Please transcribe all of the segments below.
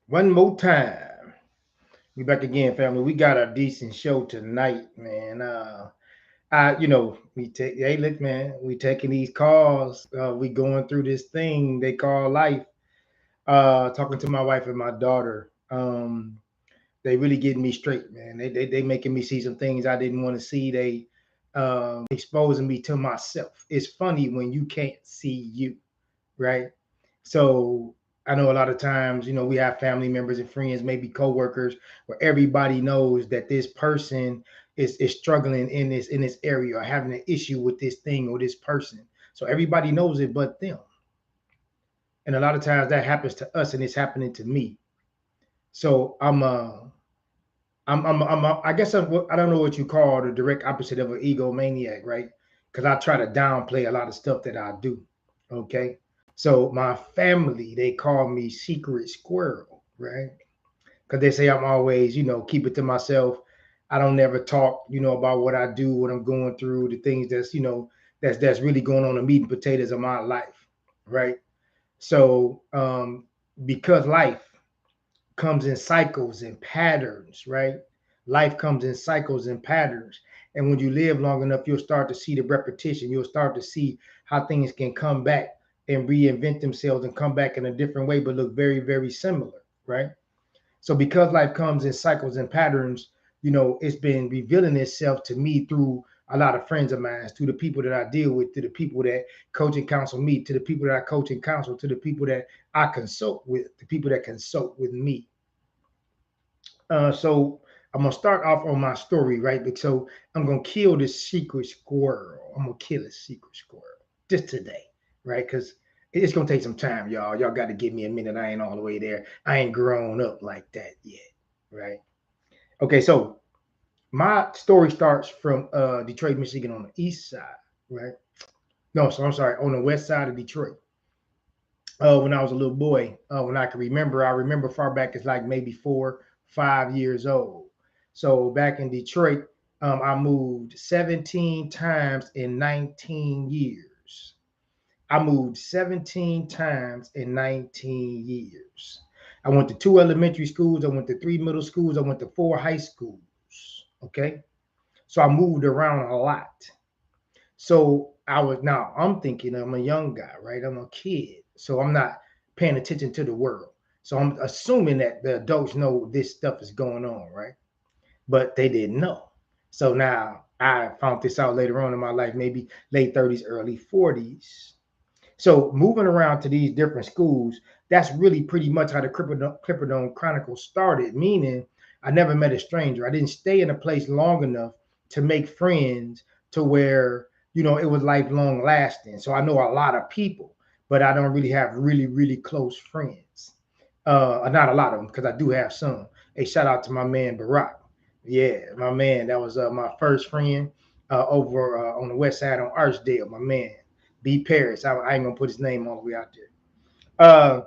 One more time. We back again, family. We got a decent show tonight, man. We take hey look, man, we taking these calls. We going through this thing they call life. Talking to my wife and my daughter. They really getting me straight, man. They making me see some things I didn't want to see. They exposing me to myself. It's funny when you can't see you, right? So I know a lot of times, we have family members and friends, maybe coworkers, where everybody knows that this person is struggling in this area or having an issue with this thing or this person. So everybody knows it but them. And a lot of times that happens to us, and it's happening to me. So I guess I don't know what you call the direct opposite of an egomaniac, right? Because I try to downplay a lot of stuff that I do. Okay. So my family, they call me Secret Squirrel, right? Because they say I'm always, keep it to myself. I don't never talk, about what I do, what I'm going through, the things that's really going on, the meat and potatoes of my life, right? So because life comes in cycles and patterns, right? Life comes in cycles and patterns. And when you live long enough, you'll start to see the repetition. You'll start to see how things can come back and reinvent themselves and come back in a different way, but look very, very similar, right? So because life comes in cycles and patterns, it's been revealing itself to me through a lot of friends of mine, to the people that I deal with, to the people that coach and counsel me, to the people that I coach and counsel, to the people that I consult with, the people that consult with me. So I'm gonna start off on my story, right? So I'm gonna kill this secret squirrel. I'm gonna kill this secret squirrel just today, right? Because it's gonna take some time, y'all. Y'all got to give me a minute. I ain't all the way there. I ain't grown up like that yet, right? Okay, so my story starts from Detroit, Michigan, on the east side, right? No, so I'm sorry, on the west side of Detroit. When I was a little boy, when I can remember, I remember far back as like maybe 4, 5 years old. So back in Detroit, I moved 17 times in 19 years. I moved 17 times in 19 years. I went to 2 elementary schools. I went to 3 middle schools. I went to 4 high schools. Okay. So I moved around a lot. So now I'm thinking I'm a young guy, right? I'm a kid. So I'm not paying attention to the world. So I'm assuming that the adults know this stuff is going on, right? But they didn't know. So now I found this out later on in my life, maybe late 30s, early 40s. So moving around to these different schools, that's really pretty much how the Clipperdome Chronicles started, meaning I never met a stranger. I didn't stay in a place long enough to make friends to where, it was lifelong lasting. So I know a lot of people, but I don't really have really, really close friends. Not a lot of them, because I do have some. A shout out to my man Barack. Yeah, my man. That was my first friend over on the west side on Archdale, my man. B. Paris. I ain't gonna put his name all the way out there. Uh,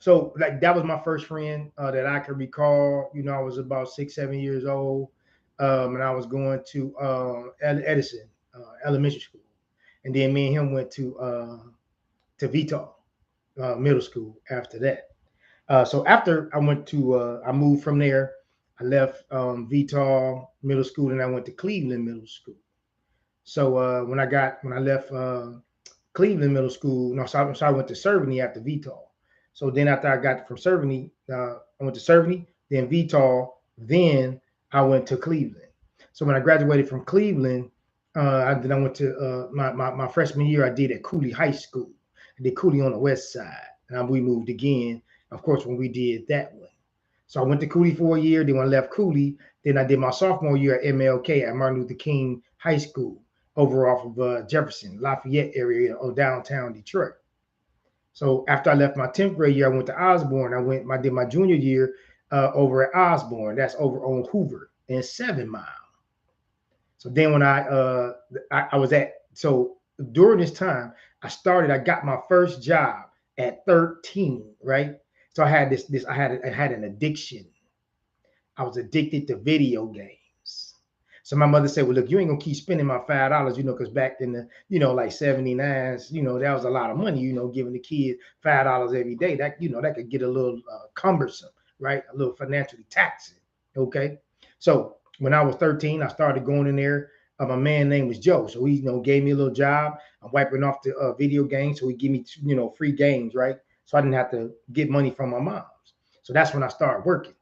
so like that was my first friend that I can recall. I was about 6, 7 years old, and I was going to Edison Elementary School, and then me and him went to Vital Middle School after that. So after I moved from there. I left Vital Middle School, and I went to Cleveland Middle School. So when I left Cleveland Middle School. No, so I went to Cerveny after VTOL. So then after I got from Cerveny, I went to Cerveny, then VTOL, then I went to Cleveland. So when I graduated from Cleveland, then I went to my freshman year. I did at Cooley High School. I did Cooley on the west side, and we moved again. Of course, when we did that one. So I went to Cooley for a year. Then when I left Cooley, then I did my sophomore year at MLK at Martin Luther King High School over off of Jefferson, Lafayette area of downtown Detroit. So after I left my 10th grade year, I went to Osborne. I did my junior year over at Osborne. That's over on Hoover and 7 Mile. So then when I was at so during this time, I got my first job at 13, right? So I had an addiction. I was addicted to video games. So my mother said, well, look, you ain't gonna keep spending my $5, because back in the, like 79s, that was a lot of money, giving the kid $5 every day. That, that could get a little cumbersome, right? A little financially taxing. Okay. So when I was 13, I started going in there. My man name was Joe. So he, gave me a little job. I'm wiping off the video games. So he give me, free games, right? So I didn't have to get money from my mom's. So that's when I started working.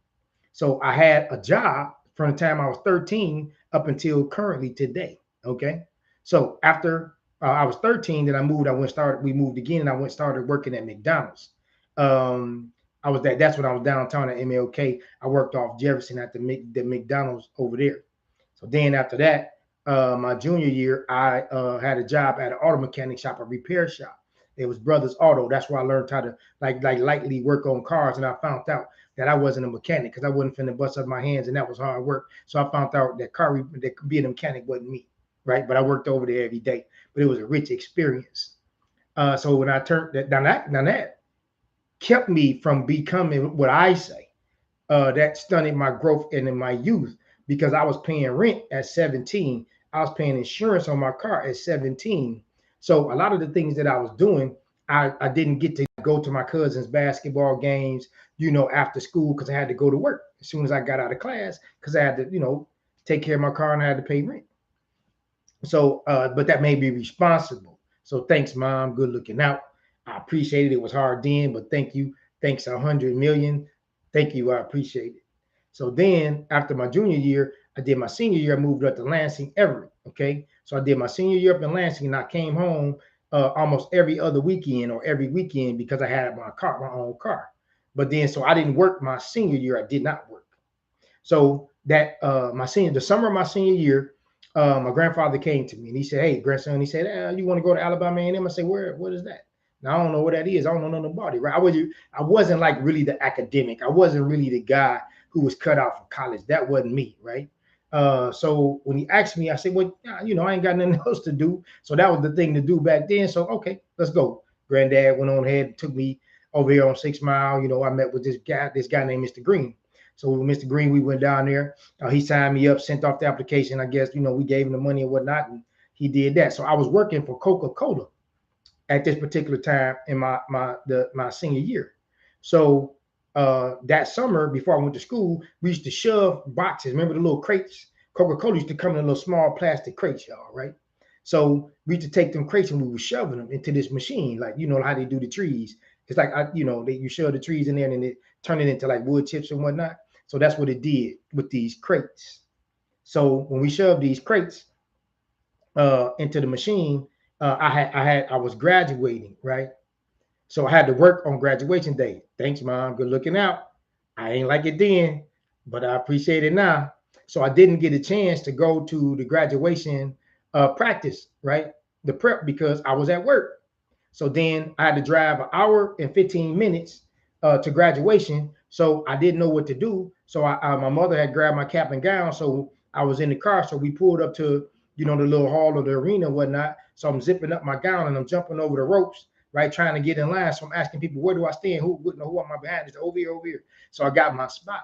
So I had a job from the time I was 13 up until currently today. Okay. So after I was 13, then I moved. We moved again, and I went started working at McDonald's. I was that's when I was downtown at MLK. I worked off Jefferson at the McDonald's over there. So then after that, my junior year, I had a job at an auto mechanic shop, a repair shop. It was Brothers Auto. That's where I learned how to like lightly work on cars, and I found out that I wasn't a mechanic because I wasn't finna bust up my hands, and that was hard work. So I found out that being a mechanic wasn't me, right? But I worked over there every day. But it was a rich experience. So when I turned that kept me from becoming what I say. That stunted my growth and in my youth because I was paying rent at 17. I was paying insurance on my car at 17. So a lot of the things that I was doing, I didn't get to go to my cousin's basketball games, after school because I had to go to work as soon as I got out of class because I had to, take care of my car and I had to pay rent. So, but that made me responsible. So thanks, Mom. Good looking out. I appreciate it. It was hard then, but thank you. Thanks 100 million. Thank you. I appreciate it. So then after my junior year, I did my senior year. I moved up to Lansing, Everett. Okay. So I did my senior year up in Lansing and I came home almost every other weekend or every weekend because I had my own car. But then, so I didn't work my senior year. I did not work. So that the summer of my senior year, my grandfather came to me and he said, "Hey, grandson," he said, "You want to go to Alabama A&M?" I said, What is that?" Now I don't know what that is. I don't know nothing about it, right? I wasn't like really the academic. I wasn't really the guy who was cut out for college. That wasn't me, right? So when he asked me, I said, "Well, I ain't got nothing else to do." So that was the thing to do back then. So okay, let's go. Granddad went on ahead, took me over here on 6 Mile. I met with this guy named Mr. Green. So with Mr. Green, we went down there. He signed me up, sent off the application. I guess we gave him the money and whatnot, and he did that. So I was working for Coca-Cola at this particular time in my senior year. So that summer, before I went to school, we used to shove boxes. Remember the little crates? Coca-Cola used to come in little small plastic crates, y'all, right? So we used to take them crates and we were shoving them into this machine, like how they do the trees. It's like you shove the trees in there and it turn it into like wood chips and whatnot. So that's what it did with these crates. So when we shoved these crates into the machine, I was graduating, right? So I had to work on graduation day. Thanks, Mom. Good looking out. I ain't like it then, but I appreciate it now. So I didn't get a chance to go to the graduation practice, right? The prep because I was at work. So then I had to drive an hour and 15 minutes to graduation. So I didn't know what to do. So my mother had grabbed my cap and gown. So I was in the car. So we pulled up to, the little hall of the arena and whatnot. So I'm zipping up my gown and I'm jumping over the ropes, right? Trying to get in line. So I'm asking people, where do I stand? Who am I behind? It's over here, over here. So I got my spot.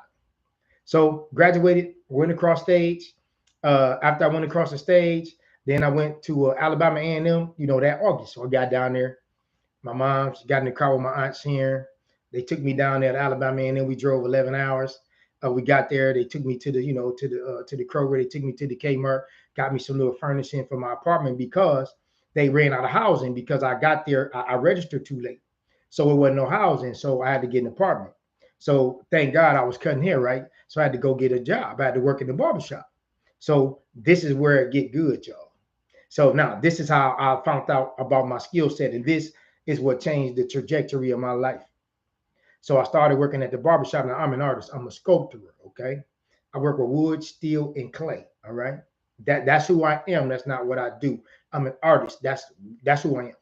So graduated, went across stage. After I went across the stage, then I went to Alabama A&M, that August. So I got down there. My mom, she got in the car with my aunts here. They took me down there to Alabama, and then we drove 11 hours. We got there. They took me to the, to the Kroger. They took me to the Kmart. Got me some little furnishing for my apartment because they ran out of housing because I got there. I registered too late, so it wasn't no housing. So I had to get an apartment. So thank God I was cutting hair, right? So I had to go get a job. I had to work in the barbershop. So this is where it get good, y'all. So now this is how I found out about my skill set, and this is what changed the trajectory of my life. So I started working at the barbershop. Now I'm an artist. I'm a sculptor. Okay. I work with wood, steel, and clay. All right. That's who I am. That's not what I do. I'm an artist. That's who I am.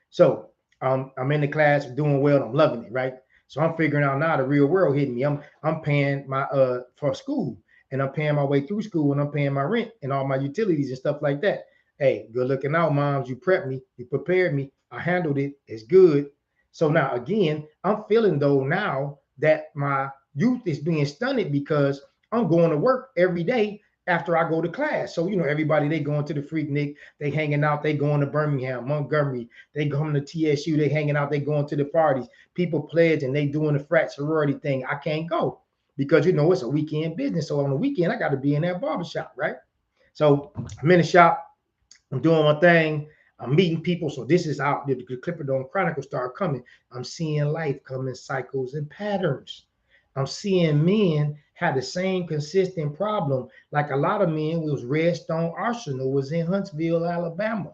So I'm in the class, doing well. I'm loving it. Right. So I'm figuring out now the real world hitting me. I'm paying my for school, and I'm paying my way through school, and I'm paying my rent and all my utilities and stuff like that. Hey, good looking out, moms. You prepped me. You prepared me. I handled it. It's good. So now again, I'm feeling though now that my youth is being stunted because I'm going to work every day after I go to class. So, everybody, they going to the Freaknik, they hanging out, they going to Birmingham, Montgomery, they going to TSU, they hanging out, they going to the parties. People pledge and they doing the frat sorority thing. I can't go because, it's a weekend business. So on the weekend, I got to be in that barbershop, right? So I'm in the shop, I'm doing my thing. I'm meeting people. So this is how the Clipperdome Chronicles start coming. I'm seeing life come in cycles and patterns. I'm seeing men have the same consistent problem. Like a lot of men was Redstone Arsenal was in Huntsville, Alabama.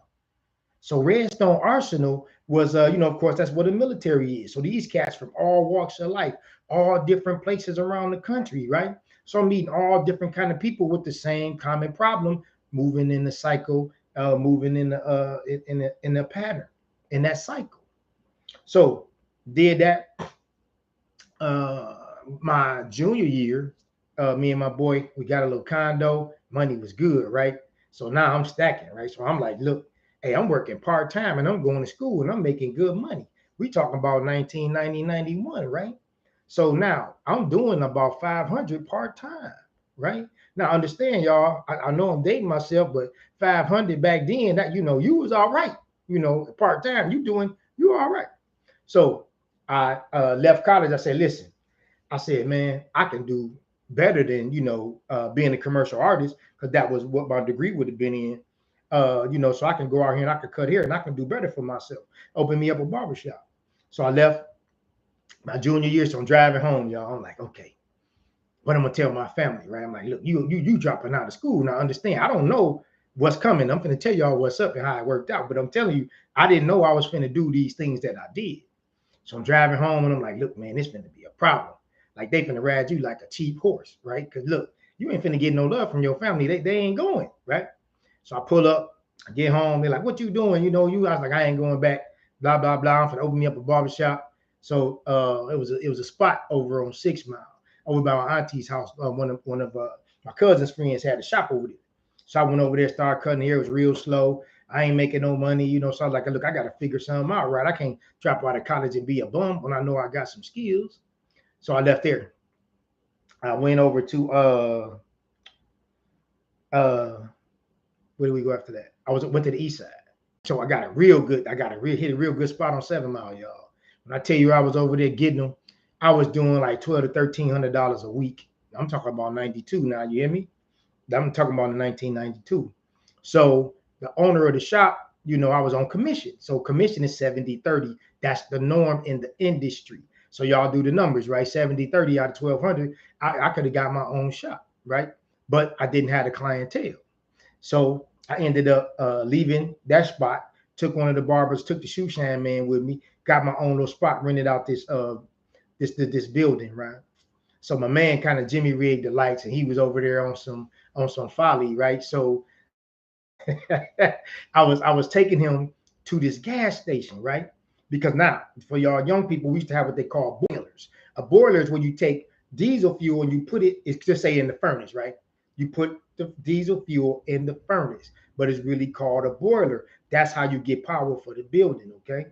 So Redstone Arsenal was, of course, that's what the military is. So these cats from all walks of life, all different places around the country, right? So I'm meeting all different kind of people with the same common problem, moving in the cycle, moving in the pattern, in that cycle. So did that my junior year. Me and my boy, we got a little condo. Money was good, right? So now I'm stacking, right? So I'm like, look, hey, I'm working part time and I'm going to school and I'm making good money. We talking about 1990, 91, right? So now I'm doing about 500 part time, right? Now understand, y'all. I know I'm dating myself, but 500 back then, that you was all right. Part time, you all right. So I left college. I said, listen, I said, man, I can do better than being a commercial artist, because that was what my degree would have been in. So I can go out here and I can cut hair and I can do better for myself. Open me up a barbershop. So I left my junior year. So I'm driving home, y'all. I'm like, okay, what I'm gonna tell my family, right? I'm like, look, you dropping out of school. Now understand, I don't know what's coming. I'm gonna tell y'all what's up and how it worked out. But I'm telling you, I didn't know I was finna do these things that I did. So I'm driving home and I'm like, look, man, this finna be a problem. Like they finna ride you like a cheap horse, right? Because look, you ain't finna get no love from your family. They ain't going, right? So I pull up, I get home. They're like, what you doing? I was like, I ain't going back. Blah blah blah. I'm finna open me up a barbershop. So it was a spot over on 6 Mile, over by my auntie's house. One of my cousin's friends had a shop over there. So I went over there, started cutting hair. It was real slow. I ain't making no money, So I was like, look, I got to figure something out, right? I can't drop out of college and be a bum when I know I got some skills. So I left there. I went over to where do we go after that? Went to the east side. So I got hit a real good spot on 7 Mile, y'all. When I tell you I was over there getting them, I was doing like $1,200 to $1,300 a week. I'm talking about 92 now, you hear me? I'm talking about in 1992. So the owner of the shop, I was on commission. So commission is 70-30. That's the norm in the industry. So y'all do the numbers, right? 70-30 out of 1,200. I could have got my own shop, right? But I didn't have the clientele. So I ended up leaving that spot, took one of the barbers, took the shoe shine man with me, got my own little spot, rented out this building, right? So my man kind of Jimmy rigged the lights, and he was over there on some folly, right? So I was taking him to this gas station, right? Because now for y'all young people, we used to have what they call boilers. A boiler is when you take diesel fuel and you put it's just say in the furnace, right? You put the diesel fuel in the furnace, but it's really called a boiler. That's how you get power for the building, okay?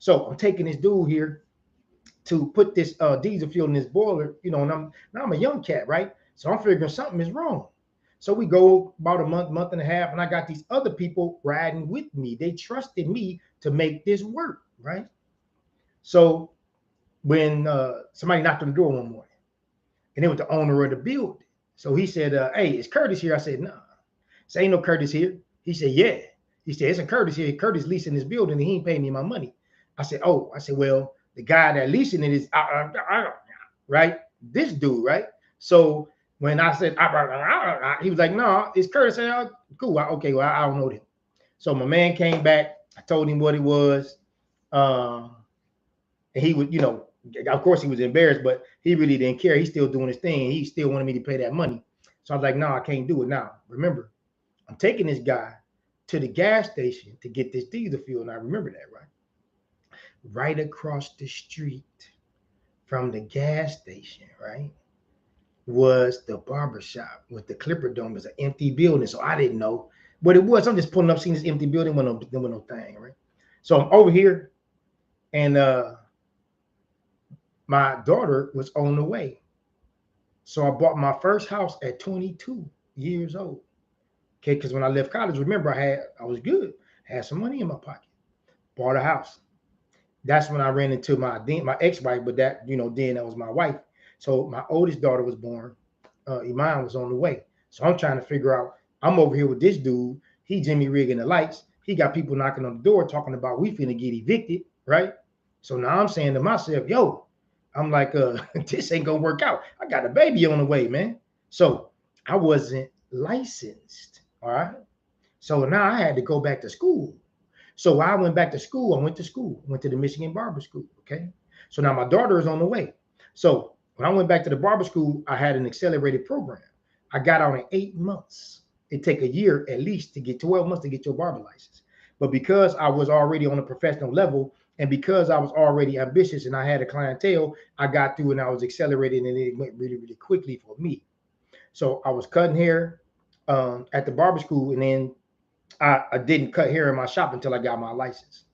So I'm taking this dude here to put this diesel fuel in this boiler, and I'm a young cat, right? So I'm figuring something is wrong. So we go about a month and a half, and I got these other people riding with me. They trusted me to make this work, right? So when somebody knocked on the door one morning, and it was the owner of the building. So he said, hey, is Curtis here? I said, no. Nah. So ain't no Curtis here. He said, yeah. He said, it's a Curtis here. Curtis leasing this building, and he ain't paying me my money. I said, oh. I said, well, the guy that leasing it is, right? This dude, right? So when I said, he was like, no, it's Curtis. I said, oh, cool. Okay, well, I don't know him. So my man came back. I told him what it was. And he would, of course he was embarrassed, but he really didn't care. He's still doing his thing. He still wanted me to pay that money. So I was like, no, I can't do it now. Remember, I'm taking this guy to the gas station to get this diesel fuel. And I remember that, right? Right across the street from the gas station, right, was the barbershop with the Clipperdome. It's an empty building. So I didn't know what it was. I'm just pulling up, seeing this empty building with no thing, right? So I'm over here, and my daughter was on the way. So I bought my first house at 22. years old. Okay, because when I left college, remember I was good, had some money in my pocket, bought a house. That's when I ran into my ex-wife, but that then that was my wife. So my oldest daughter was born. Iman was on the way. So I'm trying to figure out. I'm over here with this dude. He Jimmy rigging the lights. He got people knocking on the door talking about we finna get evicted, right? So now I'm saying to myself, yo, I'm like, this ain't gonna work out. I got a baby on the way, man. So I wasn't licensed. All right. So now I had to go back to school. So I went back to school. I went to school, went to the Michigan Barber School. Okay. So now my daughter is on the way. So when I went back to the barber school, I had an accelerated program. I got out in 8 months. It take a year at least to get 12 months to get your barber license. But because I was already on a professional level and because I was already ambitious and I had a clientele, I got through and I was accelerated and it went really, really quickly for me. So I was cutting hair at the barber school, and then I didn't cut hair in my shop until I got my license.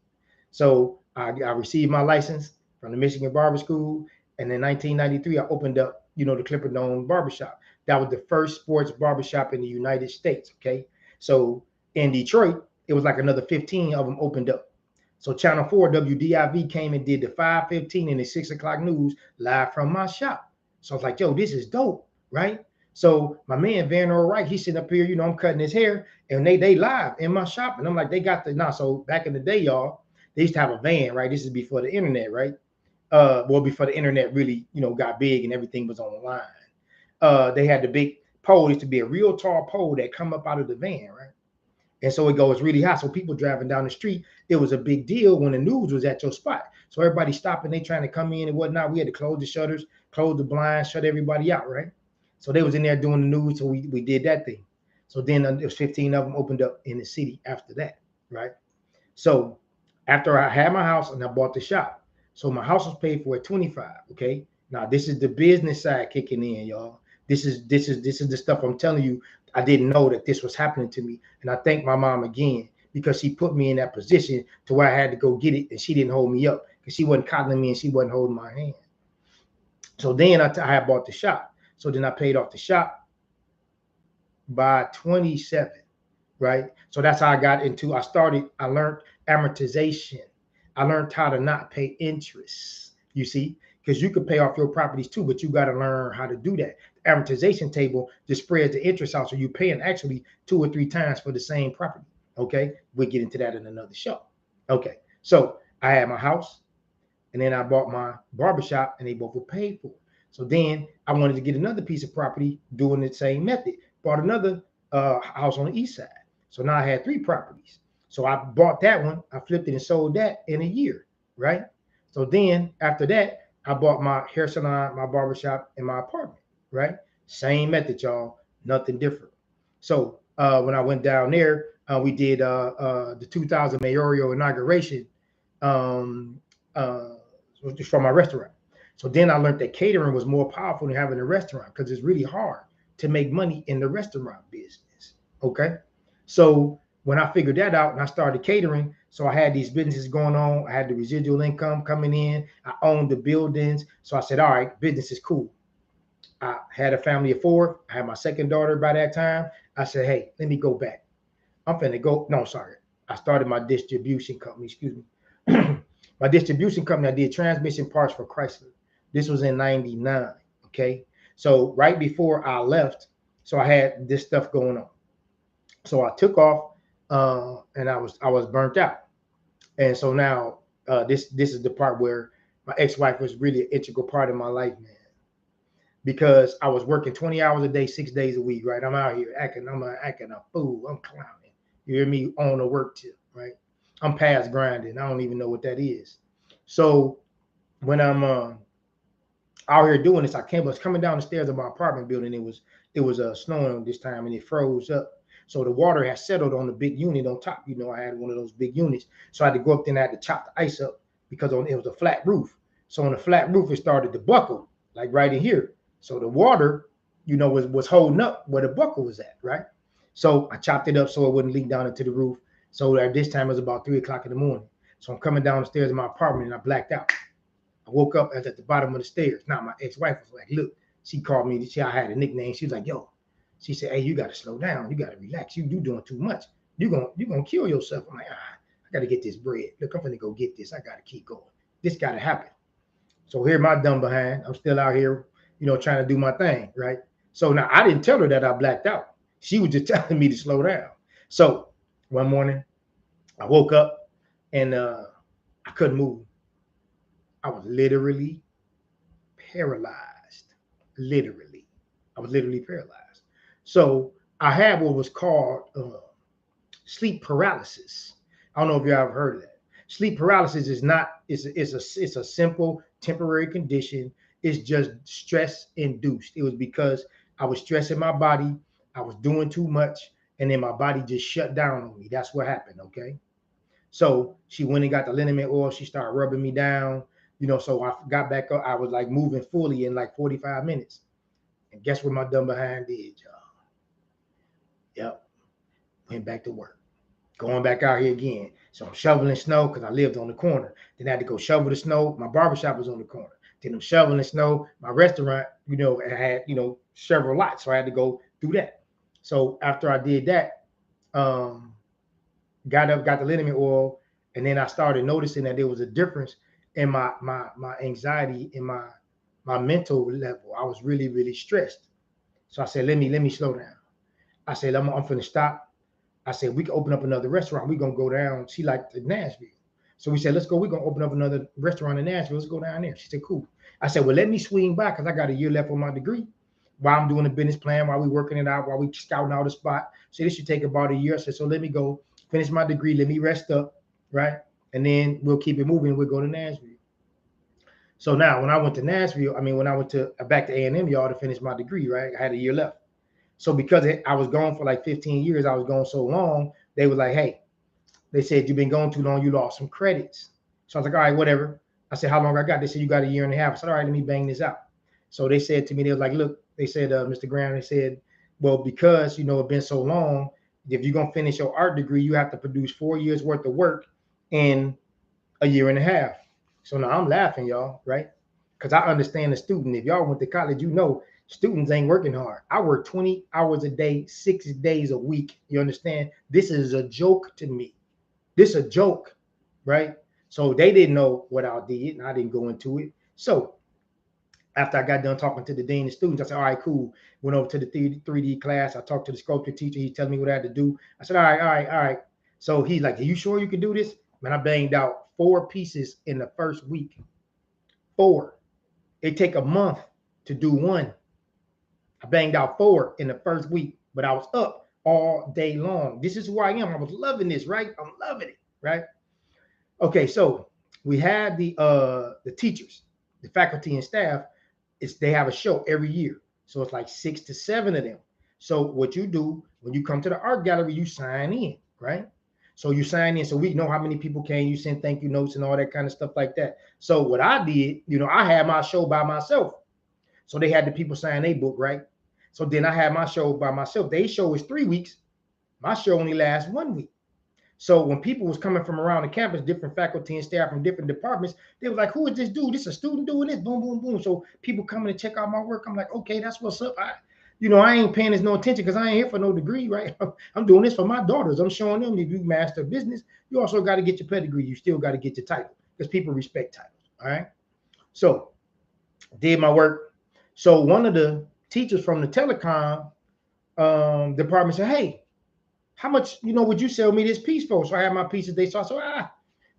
So I received my license from the Michigan Barber School, and in 1993 I opened up, the Clipper Dome Barbershop. That was the first sports barbershop in the United States. Okay, so in Detroit, it was like another 15 of them opened up. So Channel 4 WDIV came and did the 5:15 and the 6 o'clock news live from my shop. So I was like, yo, this is dope, right? So my man Van Wright, he's sitting up here, I'm cutting his hair, and they live in my shop, and I'm like, they got the now. So back in the day, y'all, they used to have a van, right? This is before the internet, right? Well, before the internet really, got big and everything was online. They had the big pole. It used to be a real tall pole that come up out of the van, right? And so it goes really high. So people driving down the street, it was a big deal when the news was at your spot. So everybody stopping, they trying to come in and whatnot. We had to close the shutters, close the blinds, shut everybody out, right? So they was in there doing the news. So we did that thing. So then there was 15 of them opened up in the city after that, right? So after I had my house and I bought the shop, so my house was paid for at 25. Okay. Now this is the business side kicking in, y'all. This is the stuff I'm telling you. I didn't know that this was happening to me, and I thank my mom again because she put me in that position to where I had to go get it, and she didn't hold me up because she wasn't coddling me and she wasn't holding my hand. So then I had bought the shop. So then I paid off the shop by 27, right? So that's how I got into. I learned amortization. I learned how to not pay interest. You see, because you could pay off your properties too, but you got to learn how to do that. The amortization table just spreads the interest out, so you're paying actually 2 or 3 times for the same property. Okay, we'll get into that in another show. Okay, so I had my house, and then I bought my barbershop, and they both were paid for. So then I wanted to get another piece of property doing the same method. Bought another house on the east side. So now I had 3 properties. So I bought that one, I flipped it and sold that in a year, right? So then after that, I bought my hair salon, my barbershop, and my apartment, right? Same method, y'all, nothing different. So when I went down there, we did the 2000 mayoral inauguration um, uh, for my restaurant. So then I learned that catering was more powerful than having a restaurant because it's really hard to make money in the restaurant business. Okay. So when I figured that out and I started catering, so I had these businesses going on. I had the residual income coming in. I owned the buildings. So I said, all right, business is cool. I had a family of 4. I had my second daughter by that time. I said, hey, let me go back. I'm finna go. No, sorry. I started my distribution company. Excuse me. My distribution company, I did transmission parts for Chrysler. This was in 99. Okay. So right before I left, so I had this stuff going on. So I took off and I was burnt out. And so now this is the part where my ex-wife was really an integral part of my life, man. Because I was working 20 hours a day, 6 days a week, right? I'm out here acting a fool. I'm clowning. You hear me on the work tip, right? I'm past grinding. I don't even know what that is. So when I'm out here doing this, I was coming down the stairs of my apartment building. It was snowing this time and it froze up. So the water has settled on the big unit on top. I had one of those big units. So I had to go up there and I had to chop the ice up because it was a flat roof. So on the flat roof, it started to buckle, like right in here. So the water, was holding up where the buckle was at, right? So I chopped it up so it wouldn't leak down into the roof. So at this time it was about 3 o'clock in the morning. So I'm coming down the stairs of my apartment and I blacked out. I woke up at the bottom of the stairs. Now my ex-wife was like, look, she called me. I had a nickname. She was like, yo, She said, hey, you got to slow down. You got to relax. You doing too much. You gonna kill yourself. I'm like, I got to get this bread. Look, I'm gonna go get this. I got to keep going. This got to happen. So here my dumb behind. I'm still out here, trying to do my thing, right? So now I didn't tell her that I blacked out. She was just telling me to slow down. So one morning I woke up and I couldn't move. I was literally paralyzed. Literally. I was literally paralyzed. So I had what was called sleep paralysis. I don't know if you ever heard of that. Sleep paralysis is not, it's a simple temporary condition. It's just stress induced. It was because I was stressing my body, I was doing too much, and then my body just shut down on me. That's what happened. Okay. So she went and got the liniment oil. She started rubbing me down, so I got back up. I was like moving fully in like 45 minutes. And guess what my dumb behind did, y'all? Yep. Went back to work. Going back out here again. So I'm shoveling snow because I lived on the corner. Then I had to go shovel the snow. My barbershop was on the corner. Then I'm shoveling snow. My restaurant, it had, several lots. So I had to go do that. So after I did that, got up, got the liniment oil, and then I started noticing that there was a difference in my anxiety, in my mental level. I was really, really stressed. So I said, let me slow down. I said, I'm finna stop. I said, we can open up another restaurant. We're gonna go down. She liked Nashville. So we said, let's go. We're gonna open up another restaurant in Nashville. Let's go down there. She said, cool. I said, well, let me swing by because I got a year left on my degree. While I'm doing the business plan, while we working it out, while we scouting out a spot. So this should take about a year. I said, so let me go finish my degree. Let me rest up, right? And then we'll keep it moving. We'll go to Nashville. So now when I went to Nashville, when I went to back to A&M, y'all, to finish my degree, right? I had a year left. So because I was gone for like 15 years, I was gone so long, they were like, hey, they said, you've been gone too long, you lost some credits. So I was like, all right, whatever. I said, how long I got? They said, you got a year and a half. I said, all right, let me bang this out. So they said to me, they was like, look, they said, Mr. Graham, they said, well, because, it's been so long, if you're going to finish your art degree, you have to produce 4 years worth of work in a year and a half. So now I'm laughing, y'all, right? Because I understand the student. If y'all went to college, students ain't working hard. I work 20 hours a day, 6 days a week. You understand? This is a joke to me. This is a joke, right? So they didn't know what I did, and I didn't go into it. So after I got done talking to the dean of students, I said, all right, cool. Went over to the 3D class. I talked to the sculpture teacher. He's telling me what I had to do. I said, all right. So he's like, are you sure you can do this? Man, I banged out 4 pieces in the first week. 4. It take a month to do one. I banged out 4 in the first week, but I was up all day long. This is who I am. I was loving this, right? I'm loving it, right? Okay, so we had the teachers, the faculty and staff. They have a show every year, so it's like 6 to 7 of them. So what you do when you come to the art gallery, you sign in, right? So you sign in, so we know how many people came. You send thank you notes and all that kind of stuff like that. So what I did, I had my show by myself. So they had the people sign their book, right? So then I had my show by myself. Their show is 3 weeks. My show only lasts 1 week. So when people was coming from around the campus, different faculty and staff from different departments, they were like, who is this dude? This is a student doing this, boom, boom, boom. So people coming to check out my work. I'm like, okay, that's what's up. I ain't paying this no attention because I ain't here for no degree, right? I'm doing this for my daughters. I'm showing them if you master business, you also got to get your pedigree. You still got to get your title because people respect titles, all right? So did my work. So one of the teachers from the telecom department said, hey, how much, would you sell me this piece for? So I had my pieces. They saw. So I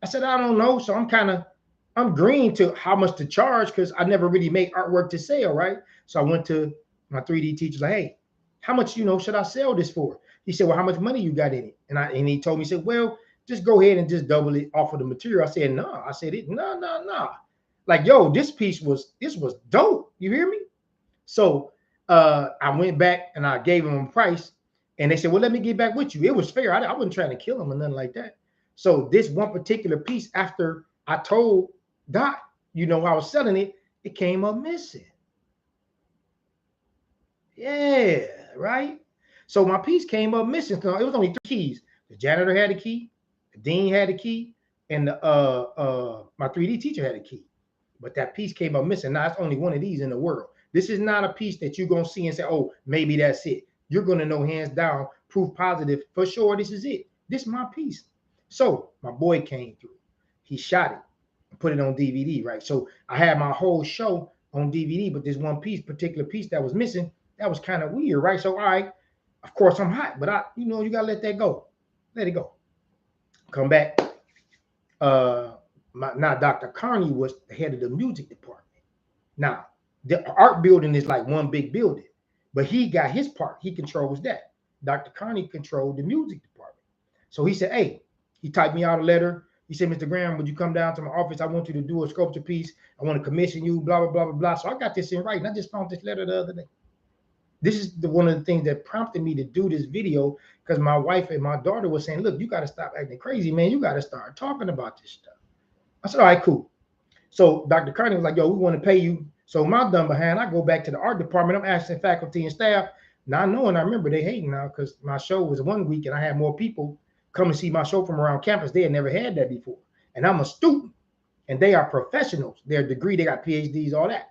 said, I don't know. So I'm green to how much to charge because I never really made artwork to sell, right? So I went to my 3D teacher, like, hey, how much, should I sell this for? He said, well, how much money you got in it? And he told me, he said, well, just go ahead and just double it off of the material. I said, no. I said, no. Like, yo, this was dope. You hear me? So I went back and I gave him a price. And they said, well, let me get back with you. It was fair. I wasn't trying to kill him or nothing like that. So this one particular piece, after I told Doc, I was selling it, it came up missing. Yeah, right? So my piece came up missing. So it was only 3 keys. The janitor had a key, the dean had a key, and my 3D teacher had a key. But that piece came up missing. Now, it's only one of these in the world. This is not a piece that you're going to see and say, oh, maybe that's it. you're going to know hands down, proof positive for sure. This is it. This is my piece. So my boy came through. He shot it, put it on DVD, right? So I had my whole show on DVD, but this one particular piece that was missing, that was kind of weird, right? So, all right, of course I'm hot, but you gotta let that go. Let it go. Come back. Now Dr. Carney was the head of the music department. Now, the art building is like one big building, but he got his part. He controls that. Dr. Carney controlled the music department. So he said, hey, he typed me out a letter. He said, Mr. Graham, would you come down to my office? I want you to do a sculpture piece. I want to commission you, blah, blah, blah, blah, blah. So I got this in writing. I just found this letter the other day. This is one of the things that prompted me to do this video, because my wife and my daughter were saying, look, you got to stop acting crazy, man. You got to start talking about this stuff. I said, all right, cool. So Dr. Carney was like, yo, we want to pay you. So my dumb behind, I go back to the art department. I'm asking faculty and staff, not knowing, I remember they hating now because my show was 1 week and I had more people come and see my show from around campus. They had never had that before. And I'm a student and they are professionals. Their degree, they got PhDs, all that.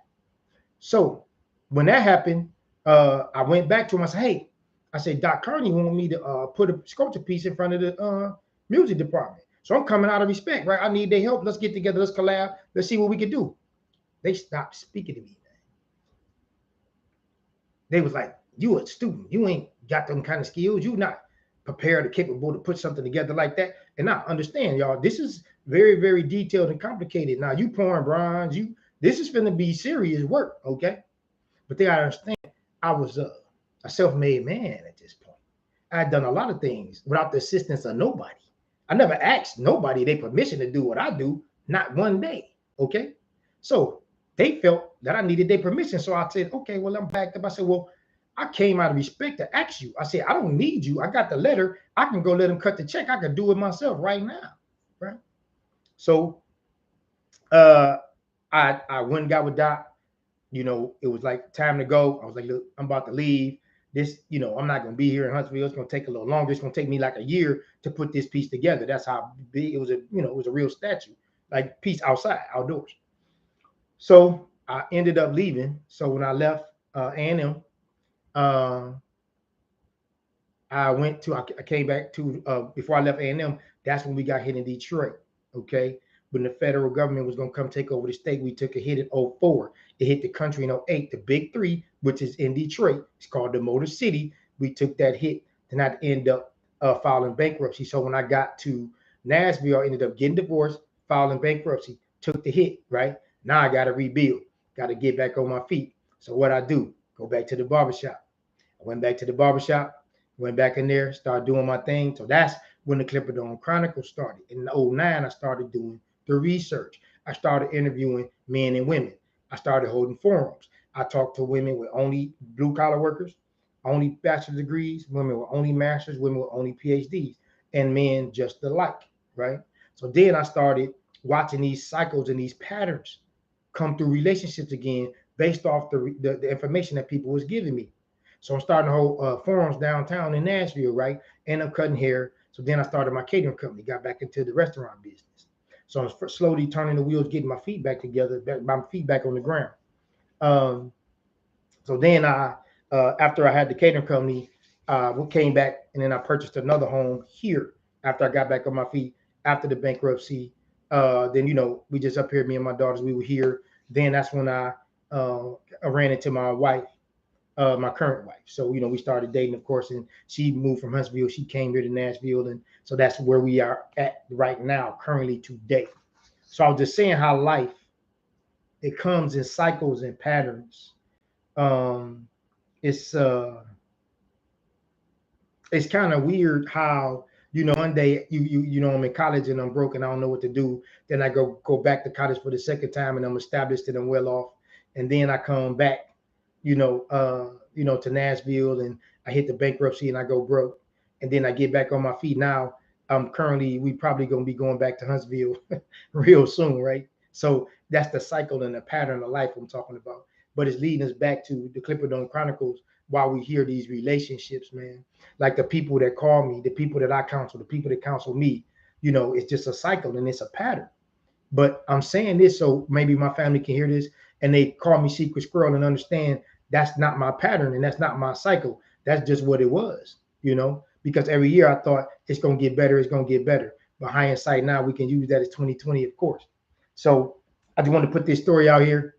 So when that happened, I went back to him. I said, hey, I said, Doc Carney wanted me to put a sculpture piece in front of the music department. So I'm coming out of respect, right? I need their help. Let's get together. Let's collab. Let's see what we can do. They stopped speaking to me, man. They was like, you a student. You ain't got them kind of skills. You not prepared or capable to put something together like that. And I understand, y'all, this is very, very detailed and complicated. Now, you pouring bronze, this is going to be serious work, okay? But they gotta understand, I was a self-made man at this point. I had done a lot of things without the assistance of nobody. I never asked nobody their permission to do what I do, not one day, okay? So they felt that I needed their permission. So I said, okay, well, I'm backed up. I said, well, I came out of respect to ask you. I said, I don't need you. I got the letter. I can go let them cut the check. I can do it myself right now, right? So I went and got with Doc. It was like time to go. I was like, look, I'm about to leave. This, I'm not going to be here in Huntsville. It's going to take a little longer. It's going to take me like a year to put this piece together. That's how big it was. It was a real statue, like piece outside, outdoors. So I ended up leaving. So when I left A&M, I came back to, before I left A&M, that's when we got hit in Detroit. Okay. When the federal government was going to come take over the state, we took a hit in 2004. It hit the country in 2008. The big three, which is in Detroit, it's called the Motor City. We took that hit, and I ended up filing bankruptcy. So when I got to Nashville, I ended up getting divorced, filing bankruptcy, took the hit, right? Now I got to rebuild, got to get back on my feet. So what I do, go back to the barbershop. I went back to the barbershop, went back in there, started doing my thing. So that's when the Clipper Dome Chronicles started. In 2009, I started doing the research. I started interviewing men and women. I started holding forums. I talked to women with only blue collar workers, only bachelor's degrees, women with only masters, women with only PhDs, and men just alike, right? So then I started watching these cycles and these patterns come through relationships again based off the information that people was giving me. So I'm starting to hold forums downtown in Nashville, right? And I'm cutting hair. So then I started my catering company, got back into the restaurant business. So I'm slowly turning the wheels, getting my feet back together, my feet back on the ground. So then after I had the catering company, we came back and then I purchased another home here after I got back on my feet after the bankruptcy. Then, we just up here, me and my daughters, we were here. Then that's when I ran into my wife, my current wife. So, we started dating, of course, and she moved from Huntsville. She came here to Nashville. And so that's where we are at right now, currently today. So I was just saying how life, it comes in cycles and patterns. It's kind of weird how, one day I'm in college and I'm broke and I don't know what to do. Then I go back to college for the second time and I'm established and I'm well off. And then I come back, to Nashville and I hit the bankruptcy and I go broke. And then I get back on my feet. Now we probably going to be going back to Huntsville real soon, right? So that's the cycle and the pattern of life I'm talking about. But it's leading us back to the Clipper Dome Chronicles while we hear these relationships, man. Like the people that call me, the people that I counsel, the people that counsel me, it's just a cycle and it's a pattern. But I'm saying this so maybe my family can hear this and they call me Secret Squirrel and understand that's not my pattern and that's not my cycle. That's just what it was, because every year I thought it's going to get better, it's going to get better. But hindsight now, we can use that as 2020, of course. So I just want to put this story out here.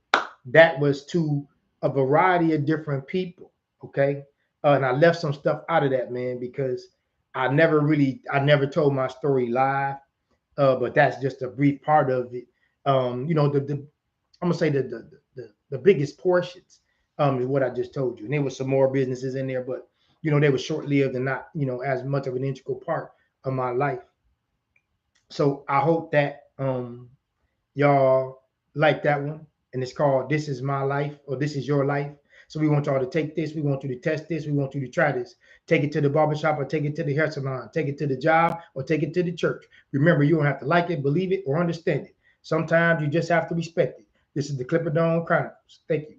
That was to a variety of different people, okay? And I left some stuff out of that, man, because I never told my story live, but that's just a brief part of it. I'm gonna say the biggest portions is what I just told you, and there was some more businesses in there, but they were short lived and not as much of an integral part of my life. So I hope that y'all like that one, and it's called "This Is My Life" or "This Is Your Life." So we want y'all to take this. We want you to test this. We want you to try this. Take it to the barbershop or take it to the hair salon. Take it to the job or take it to the church. Remember, you don't have to like it, believe it, or understand it. Sometimes you just have to respect it. This is the Clipper Dome Chronicles. Thank you.